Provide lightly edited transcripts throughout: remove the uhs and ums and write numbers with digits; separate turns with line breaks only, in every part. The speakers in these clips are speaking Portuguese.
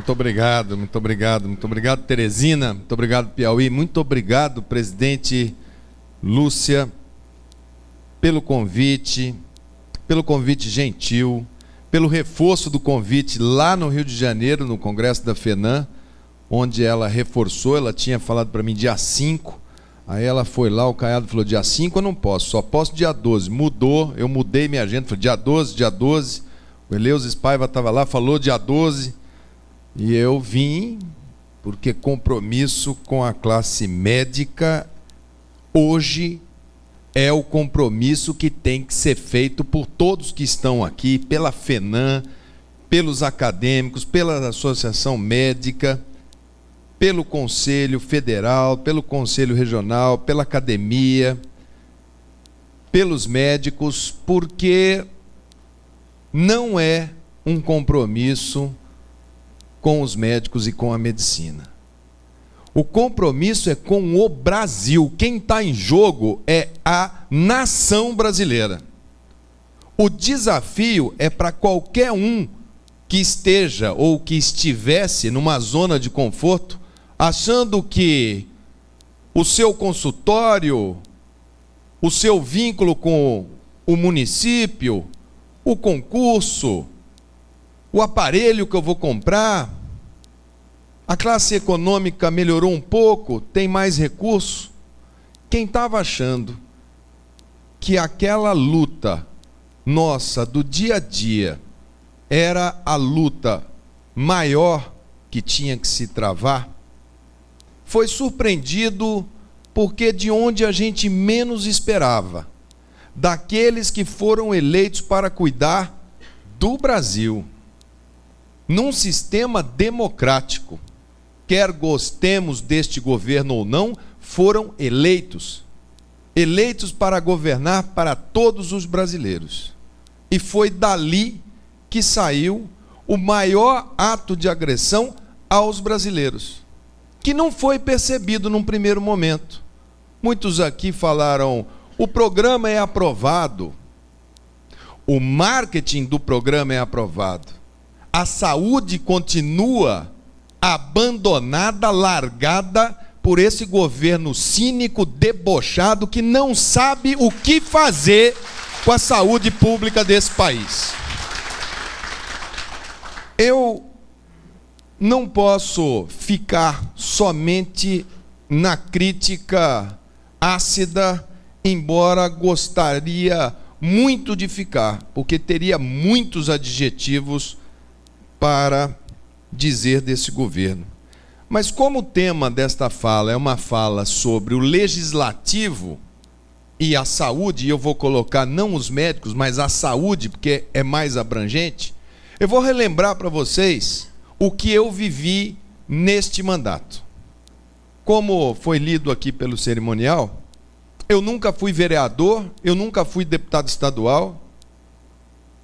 Muito obrigado, muito obrigado, muito obrigado, Teresina, muito obrigado, Piauí, muito obrigado, presidente Lúcia, pelo convite gentil, pelo reforço do convite lá no Rio de Janeiro, no Congresso da FENAM, onde ela reforçou. Ela tinha falado para mim dia 5, aí ela foi lá, o Caiado falou, dia 5 eu não posso, só posso dia 12, mudou, eu mudei minha agenda, falei dia 12, o Eleusis Paiva estava lá, falou dia 12, e eu vim, porque compromisso com a classe médica, hoje, é o compromisso que tem que ser feito por todos que estão aqui, pela FENAM, pelos acadêmicos, pela Associação Médica, pelo Conselho Federal, pelo Conselho Regional, pela academia, pelos médicos, porque não é um compromisso com os médicos e com a medicina. O compromisso é com o Brasil. Quem está em jogo é a nação brasileira. O desafio é para qualquer um que esteja ou que estivesse numa zona de conforto, achando que o seu consultório, o seu vínculo com o município, o concurso, o aparelho que eu vou comprar, a classe econômica melhorou um pouco, tem mais recursos. Quem estava achando que aquela luta nossa do dia a dia era a luta maior que tinha que se travar, foi surpreendido, porque de onde a gente menos esperava, daqueles que foram eleitos para cuidar do Brasil, num sistema democrático, quer gostemos deste governo ou não, foram eleitos para governar para todos os brasileiros. E foi dali que saiu o maior ato de agressão aos brasileiros, que não foi percebido num primeiro momento. Muitos aqui falaram, o programa é aprovado, o marketing do programa é aprovado, a saúde continua abandonada, largada por esse governo cínico, debochado, que não sabe o que fazer com a saúde pública desse país. Eu não posso ficar somente na crítica ácida, embora gostaria muito de ficar, porque teria muitos adjetivos para dizer desse governo. Mas como o tema desta fala é uma fala sobre o legislativo e a saúde, e eu vou colocar não os médicos, mas a saúde, porque é mais abrangente, eu vou relembrar para vocês o que eu vivi neste mandato. Como foi lido aqui pelo cerimonial, eu nunca fui vereador, eu nunca fui deputado estadual,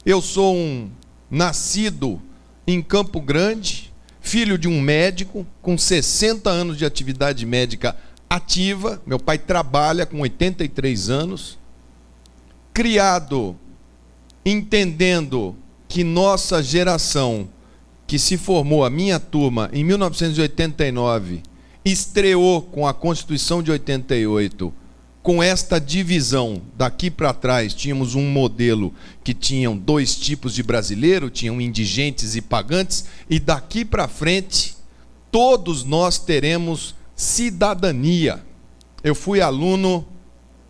eu sou um nascido em Campo Grande, filho de um médico com 60 anos de atividade médica ativa. Meu pai trabalha com 83 anos, criado entendendo que nossa geração, que se formou, a minha turma, em 1989, estreou com a Constituição de 88, com esta divisão. Daqui para trás tínhamos um modelo que tinham dois tipos de brasileiro, tinham indigentes e pagantes, e daqui para frente todos nós teremos cidadania. Eu fui aluno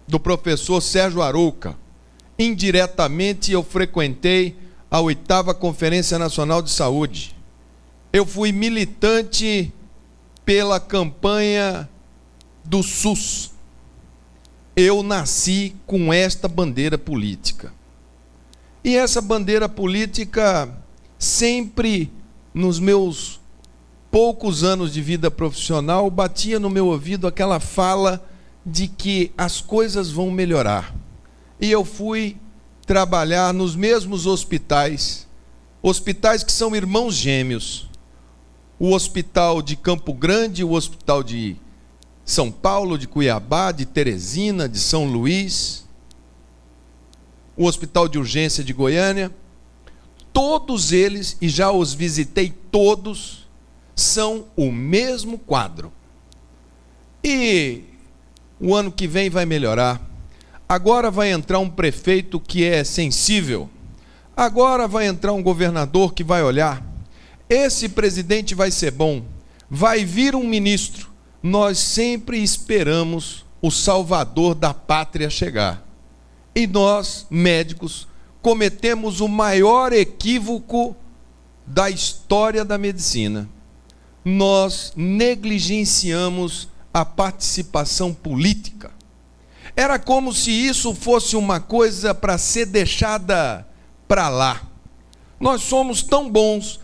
do professor Sérgio Arouca. Indiretamente eu frequentei a 8ª Conferência Nacional de Saúde. Eu fui militante pela campanha do SUS. Eu nasci com esta bandeira política. E essa bandeira política, sempre nos meus poucos anos de vida profissional, batia no meu ouvido aquela fala de que as coisas vão melhorar. E eu fui trabalhar nos mesmos hospitais que são irmãos gêmeos. O Hospital de Campo Grande, o Hospital de São Paulo, de Cuiabá, de Teresina, de São Luís, o Hospital de Urgência de Goiânia, todos eles, e já os visitei todos, são o mesmo quadro. E o ano que vem vai melhorar. Agora vai entrar um prefeito que é sensível. Agora vai entrar um governador que vai olhar. Esse presidente vai ser bom. Vai vir um ministro. Nós sempre esperamos o salvador da pátria chegar. E nós, médicos, cometemos o maior equívoco da história da medicina. Nós negligenciamos a participação política. Era como se isso fosse uma coisa para ser deixada para lá. Nós somos tão bons,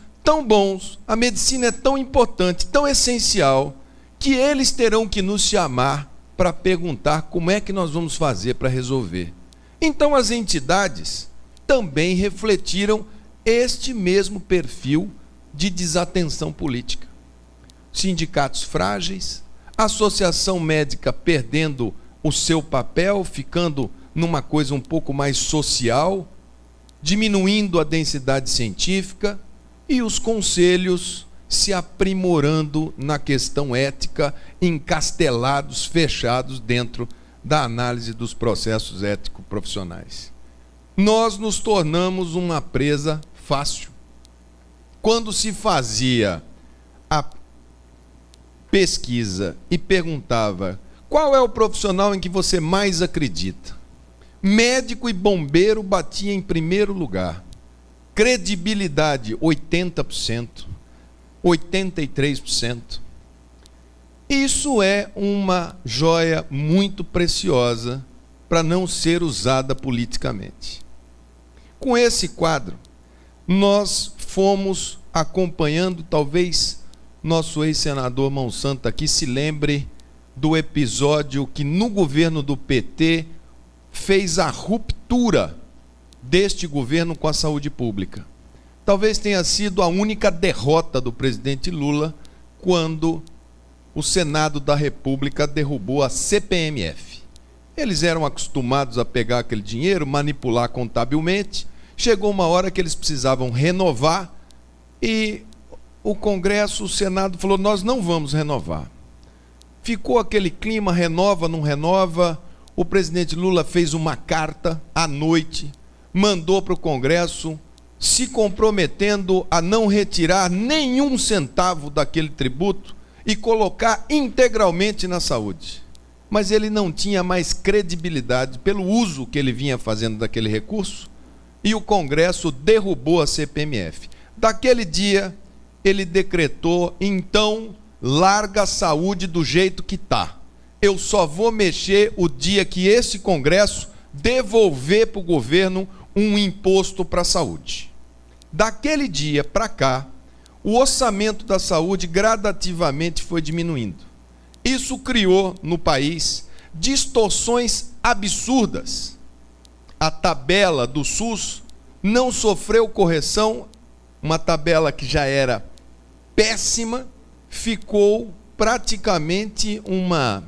a medicina é tão importante, tão essencial, que eles terão que nos chamar para perguntar como é que nós vamos fazer para resolver. Então as entidades também refletiram este mesmo perfil de desatenção política. Sindicatos frágeis, associação médica perdendo o seu papel, ficando numa coisa um pouco mais social, diminuindo a densidade científica, e os conselhos se aprimorando na questão ética, encastelados, fechados dentro da análise dos processos ético-profissionais. Nós nos tornamos uma presa fácil. Quando se fazia a pesquisa e perguntava qual é o profissional em que você mais acredita, médico e bombeiro batia em primeiro lugar. Credibilidade, 80%, 83%. Isso é uma joia muito preciosa para não ser usada politicamente. Com esse quadro, nós fomos acompanhando, talvez nosso ex-senador Monsanto aqui se lembre do episódio que no governo do PT fez a ruptura deste governo com a saúde pública. Talvez tenha sido a única derrota do presidente Lula quando o Senado da República derrubou a CPMF. Eles eram acostumados a pegar aquele dinheiro, manipular contabilmente. Chegou uma hora que eles precisavam renovar e o Congresso, o Senado falou, nós não vamos renovar. Ficou aquele clima, renova, não renova. O presidente Lula fez uma carta à noite, mandou para o Congresso, se comprometendo a não retirar nenhum centavo daquele tributo e colocar integralmente na saúde. Mas ele não tinha mais credibilidade pelo uso que ele vinha fazendo daquele recurso e o Congresso derrubou a CPMF. Daquele dia, ele decretou, então, larga a saúde do jeito que está. Eu só vou mexer o dia que esse Congresso devolver para o governo um imposto para a saúde. Daquele dia para cá, o orçamento da saúde gradativamente foi diminuindo. Isso criou no país distorções absurdas. A tabela do SUS não sofreu correção, uma tabela que já era péssima, ficou praticamente uma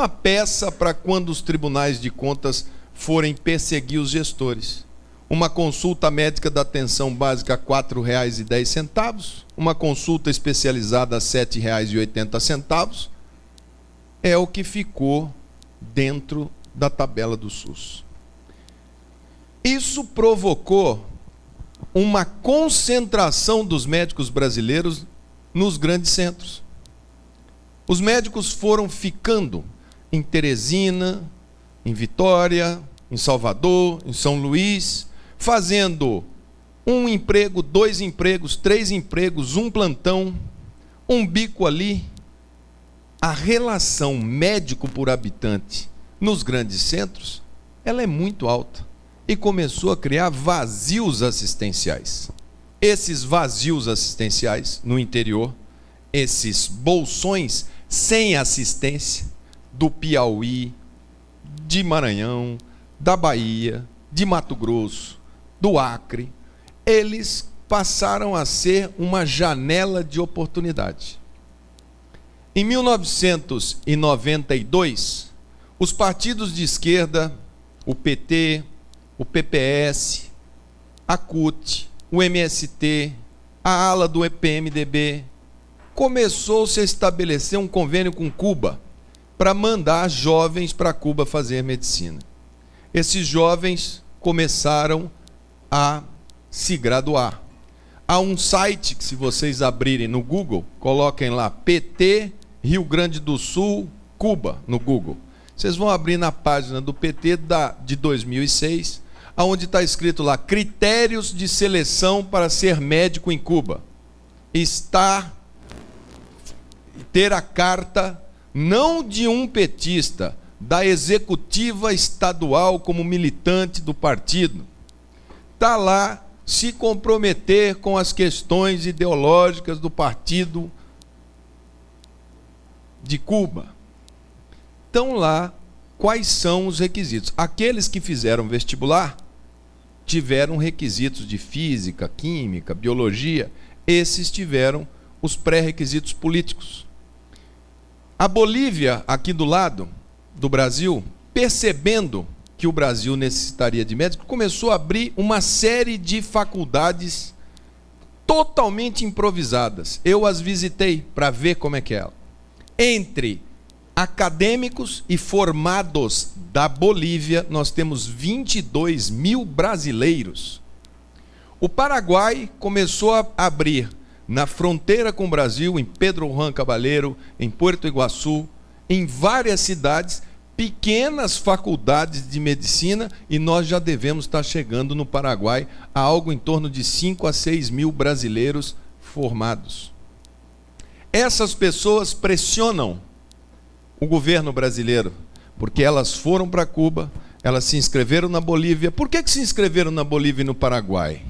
peça para quando os tribunais de contas forem perseguir os gestores. Uma consulta médica da atenção básica a R$ 4,10, uma consulta especializada a R$ 7,80, é o que ficou dentro da tabela do SUS. Isso provocou uma concentração dos médicos brasileiros nos grandes centros. Os médicos foram ficando em Teresina, em Vitória, em Salvador, em São Luís, fazendo um emprego, 2 empregos, 3 empregos, um plantão, um bico ali. A relação médico por habitante nos grandes centros, ela é muito alta e começou a criar vazios assistenciais. Esses vazios assistenciais no interior, esses bolsões sem assistência do Piauí, de Maranhão, da Bahia, de Mato Grosso, do Acre, eles passaram a ser uma janela de oportunidade. Em 1992, os partidos de esquerda, o PT, o PPS, a CUT, o MST, a ala do PMDB, começou-se a estabelecer um convênio com Cuba para mandar jovens para Cuba fazer medicina. Esses jovens começaram a se graduar. Há um site que, se vocês abrirem no Google, coloquem lá PT Rio Grande do Sul, Cuba, no Google. Vocês vão abrir na página do PT de 2006, onde está escrito lá, critérios de seleção para ser médico em Cuba. Ter a carta, não de um petista, da executiva estadual como militante do partido. Está lá, se comprometer com as questões ideológicas do partido de Cuba. Então lá, quais são os requisitos? Aqueles que fizeram vestibular tiveram requisitos de física, química, biologia. Esses tiveram os pré-requisitos políticos. A Bolívia, aqui do lado do Brasil, percebendo que o Brasil necessitaria de médicos, começou a abrir uma série de faculdades totalmente improvisadas. Eu as visitei para ver como é que é ela. Entre acadêmicos e formados da Bolívia, nós temos 22 mil brasileiros. O Paraguai começou a abrir na fronteira com o Brasil, em Pedro Juan Caballero, em Puerto Iguaçu, em várias cidades, pequenas faculdades de medicina, e nós já devemos estar chegando no Paraguai a algo em torno de 5 a 6 mil brasileiros formados. Essas pessoas pressionam o governo brasileiro, porque elas foram para Cuba, elas se inscreveram na Bolívia. Por que se inscreveram na Bolívia e no Paraguai?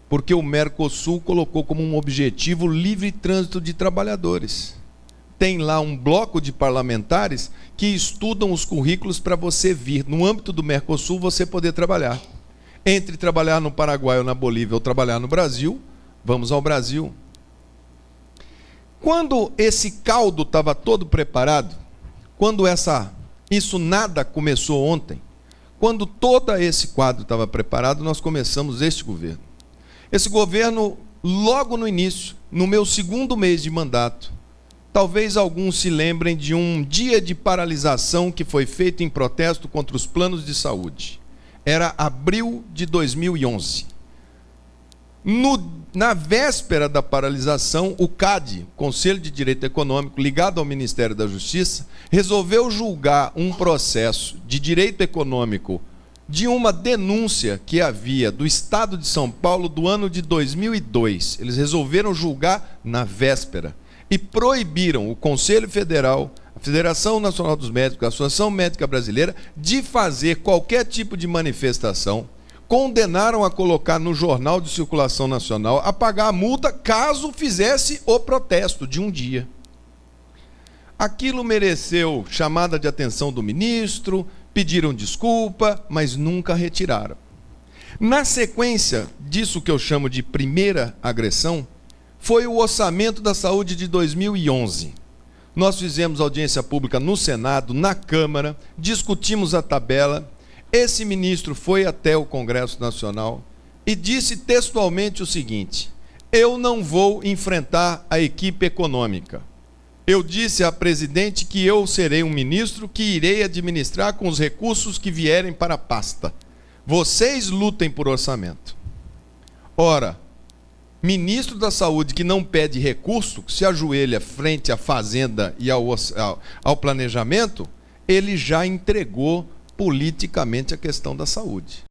Porque o Mercosul colocou como um objetivo o livre trânsito de trabalhadores. Tem lá um bloco de parlamentares que estudam os currículos para você vir. No âmbito do Mercosul, você poder trabalhar. Entre trabalhar no Paraguai ou na Bolívia ou trabalhar no Brasil, vamos ao Brasil. Quando esse caldo estava todo preparado, quando isso nada começou ontem, quando todo esse quadro estava preparado, nós começamos este governo. Esse governo, logo no início, no meu segundo mês de mandato, talvez alguns se lembrem de um dia de paralisação que foi feito em protesto contra os planos de saúde. Era abril de 2011. Na véspera da paralisação, o CAD, Conselho de Direito Econômico, ligado ao Ministério da Justiça, resolveu julgar um processo de direito econômico de uma denúncia que havia do Estado de São Paulo do ano de 2002. Eles resolveram julgar na véspera e proibiram o Conselho Federal, a Federação Nacional dos Médicos, a Associação Médica Brasileira, de fazer qualquer tipo de manifestação. Condenaram a colocar no Jornal de Circulação Nacional, a pagar a multa caso fizesse o protesto de um dia. Aquilo mereceu chamada de atenção do ministro, pediram desculpa, mas nunca retiraram. Na sequência disso que eu chamo de primeira agressão, foi o orçamento da saúde de 2011. Nós fizemos audiência pública no Senado, na Câmara, discutimos a tabela. Esse ministro foi até o Congresso Nacional e disse textualmente o seguinte: eu não vou enfrentar a equipe econômica. Eu disse à presidente que eu serei um ministro que irei administrar com os recursos que vierem para a pasta. Vocês lutem por orçamento. Ora, ministro da Saúde que não pede recurso, que se ajoelha frente à Fazenda e ao planejamento, ele já entregou politicamente a questão da saúde.